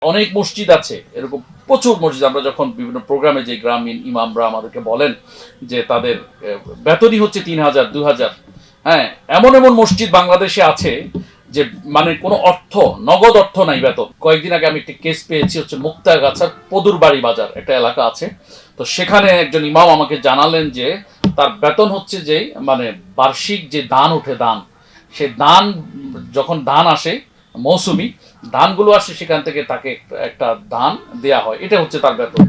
অনেক মসজিদ আছে, এরকম প্রচুর মসজিদ। আমরা যখন বিভিন্ন প্রোগ্রামে যে গ্রামীণ ইমামরা আমাদেরকে বলেন যে তাদের বেতনই হচ্ছে ৩,০০০, ২,০০০। হ্যাঁ, এমন এমন মসজিদ বাংলাদেশে আছে যে মানে কোনো অর্থ, নগদ অর্থ নাই বেতন। কয়েকদিন আগে আমি একটি কেস পেয়েছি, হচ্ছে মুক্তাগাছার পদুরবাড়ি বাজার একটা এলাকা আছে। তো সেখানে একজন ইমাম আমাকে জানালেন যে তার বেতন হচ্ছে যে মানে বার্ষিক যে দান উঠে, দান, সে দান, যখন দান আসে মৌসুমি ধানগুলো আসে, সেখান থেকে তাকে একটা ধান দেয়া হয়, এটা হচ্ছে তার বেতন।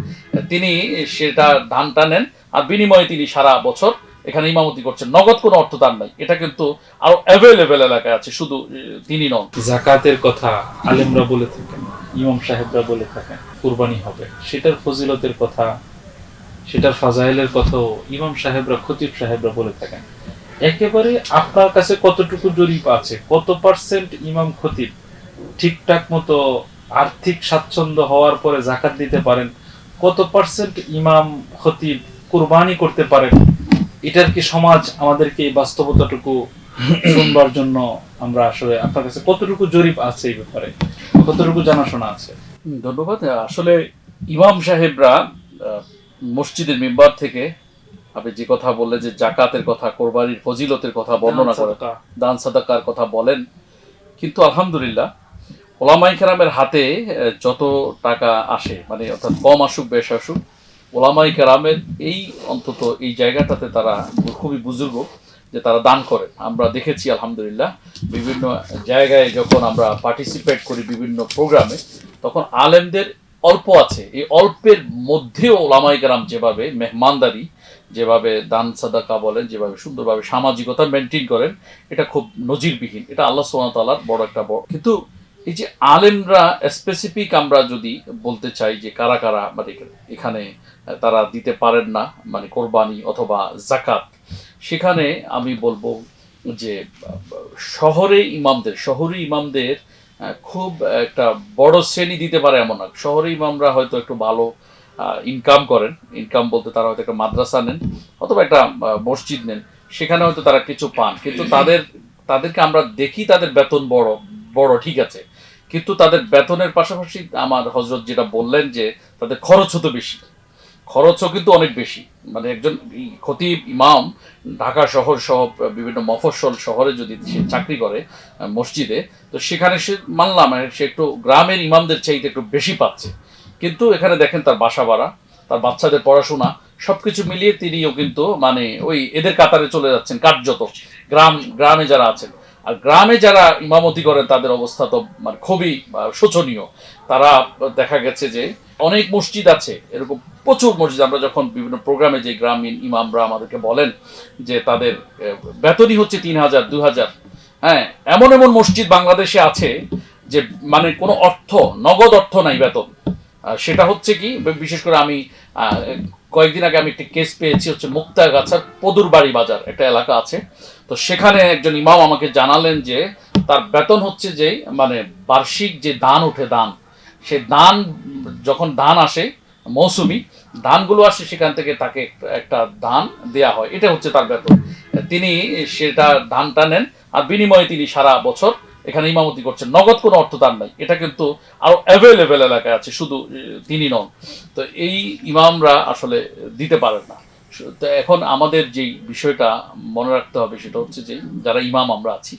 তিনি সেটা ধানটা নেন, আর বিনিময়ে তিনি সারা বছর এখানে ইমামতি করছেন, নগদ কোনো অর্থ দান নাই। এটা কিন্তু আরো অ্যাভেলেবেল এলাকায় আছে, শুধু তিনি নন। যাকাতের কথা আলেমরা বলে থাকেন, ইমাম সাহেবরা বলে থাকেন কুরবানি হবে, সেটার ফজিলতের কথা, সেটার ফাজাইলের কথাও ইমাম সাহেবরা, খতিব সাহেবরা বলে থাকেন। একেবারে আপনার কাছে কতটুকু জরিপ আছে, কত পার্সেন্ট ইমাম খতিব ঠিকঠাক মতো আর্থিক স্বাচ্ছন্দ্য হওয়ার পরে যাকাত দিতে পারেন, কত পার্সেন্ট ইমাম খতিব কুরবানি করতে পারেন? এটার কি সমাজ আমাদেরকে এই বাস্তবতাটুকু শুনবার জন্য আমরা আসলে আপনার কাছে কতটুকু জরিপ আছে এই ব্যাপারে, কতটুকু জানাশোনা আছে? ধন্যবাদ। আসলে ইমাম সাহেবরা মসজিদের মেম্বার থেকে আপনি যে কথা বললেন, যে জাকাতের কথা, কোরবানির ফজিলতের কথা বর্ণনা করেন, দান সাদাকার কথা বলেন, কিন্তু আলহামদুলিল্লাহ ওলামায়ে কেরামের হাতে যত টাকা আসে, মানে অর্থাৎ কম আসুক বেশ আসুক, ওলামায়ে কেরামের এই অন্তত এই জায়গাটাতে তারা খুবই বুজুর্গ যে তারা দান করেন। আমরা দেখেছি আলহামদুলিল্লাহ বিভিন্ন জায়গায় যখন আমরা পার্টিসিপেট করি বিভিন্ন প্রোগ্রামে, তখন আলেমদের অল্প আছে, এই অল্পের মধ্যেও ওলামায়ে কেরাম যেভাবে মেহমানদারি, যেভাবে দান সাদাকা বলেন, যেভাবে সুন্দরভাবে সামাজিকতা মেনটেন করেন, এটা খুব নজিরবিহীন। এটা আল্লাহ সুবহানাহু ওয়া তাআলার বড় একটা বড়। কিন্তু এই যে আলেমরা স্পেসিফিক আমরা যদি বলতে চাই যে কারা কারা মানে এখানে তারা দিতে পারেন না, মানে কোরবানি অথবা জাকাত, সেখানে আমি বলবো যে শহরে ইমামদের খুব একটা বড় শ্রেণী দিতে পারে এমন না। শহরে ইমামরা হয়তো একটু ভালো ইনকাম করেন, ইনকাম বলতে তারা হয়তো একটা মাদ্রাসা নেন অথবা একটা মসজিদ নেন, সেখানে হয়তো তারা কিছু পান, কিন্তু তাদেরকে আমরা দেখি তাদের বেতন বড় বড়, ঠিক আছে, কিন্তু তাদের বেতনের পাশাপাশি আমার হযরত যেটা বললেন যে তাদের খরচও তো বেশি, খরচও কিন্তু অনেক বেশি। মানে একজন খতিব ইমাম ঢাকা শহর সহ বিভিন্ন মফস্বল শহরে যদি সে চাকরি করে মসজিদে, তো সেখানে সে মানলাম সে একটু গ্রামের ইমামদের চাইতে একটু বেশি পাচ্ছে, কিন্তু এখানে দেখেন তার বাসা ভাড়া, তার বাচ্চাদের পড়াশোনা, সবকিছু মিলিয়ে তিনিও কিন্তু মানে ওই এদের কাতারে চলে যাচ্ছেন কার্যত। গ্রামে যারা আছেন, আর গ্রামে যারা ইমামতি করেন তাদের অবস্থা তো মানে খুবই শোচনীয়। তারা দেখা গেছে যে অনেক মসজিদ আছে, এরকম প্রচুর মসজিদ। আমরা যখন বিভিন্ন প্রোগ্রামে যে গ্রামীণ ইমামরা আমাদেরকে বলেন যে তাদের বেতনই হচ্ছে ৩,০০০, ২,০০০। হ্যাঁ, এমন এমন মসজিদ বাংলাদেশে আছে যে মানে কোনো অর্থ, নগদ অর্থ নাই বেতন। সেটা হচ্ছে কি, বিশেষ করে আমি কয়েকদিন আগে আমি একটি কেস পেয়েছি, হচ্ছে মুক্তাগাছার পদুরবাড়ি বাজার একটা এলাকা আছে। তো সেখানে একজন ইমাম আমাকে জানালেন যে তার বেতন হচ্ছে যে মানে বার্ষিক যে দান উঠে, দান, সে দান, যখন দান আসে মৌসুমি ধানগুলো আসে, সেখান থেকে তাকে একটা ধান দেয়া হয়, এটা হচ্ছে তার বেতন। তিনি সেটা ধানটা নেন, আর বিনিময়ে তিনি সারা বছর এখানে ইমামতি করছেন, নগদ কোনো অর্থ দান নাই। এটা কিন্তু আরো অ্যাভেলেবেল এলাকায় আছে, শুধু তিনি নন। তো এই ইমামরা আসলে দিতে পারেন না। তো এখন আমাদের যেই বিষয়টা মনে রাখতে হবে সেটা হচ্ছে যে যারা ইমাম আমরা আছি,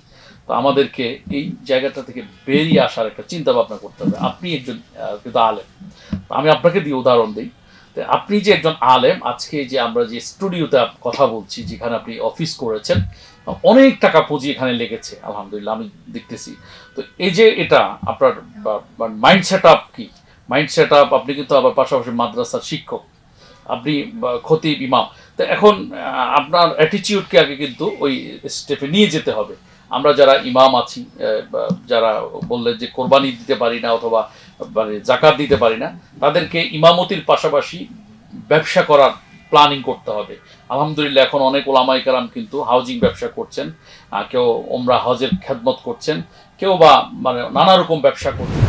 তো আমাদেরকে এই জায়গাটা থেকে বেরিয়ে আসার একটা চিন্তা ভাবনা করতে হবে। আপনি একজন কিন্তু আলেম, আমি আপনাকে দিয়ে উদাহরণ দিই। আপনি যে একজন আলেম, আজকে যে আমরা যে স্টুডিওতে কথা বলছি, যেখানে আপনি অফিস করেছেন, অনেক টাকা পুঁজি এখানে লেগেছে আলহামদুলিল্লাহ, আমি দেখতেছি। তো এই যে এটা আপনার মাইন্ড সেট আপ কি, মাইন্ড সেট আপ, আপনি কিন্তু আবার পাশাপাশি মাদ্রাসার শিক্ষক, আপনি খতিব ইমাম। তো এখন আপনার অ্যাটিটিউডকে আগে কিন্তু ওই স্টেপে নিয়ে যেতে হবে। আমরা যারা ইমাম আছি, যারা বললেন যে কোরবানি দিতে পারি না অথবা মানে জাকাত দিতে পারি না, তাদেরকে ইমামতির পাশাপাশি ব্যবসা করার প্ল্যানিং করতে হবে। আলহামদুলিল্লাহ এখন অনেক ওলামায়ে কেরাম কিন্তু হাউজিং ব্যবসা করছেন, কেউ ওমরা হজের খেদমত করছেন, কেউ বা মানে নানা রকম ব্যবসা করছেন।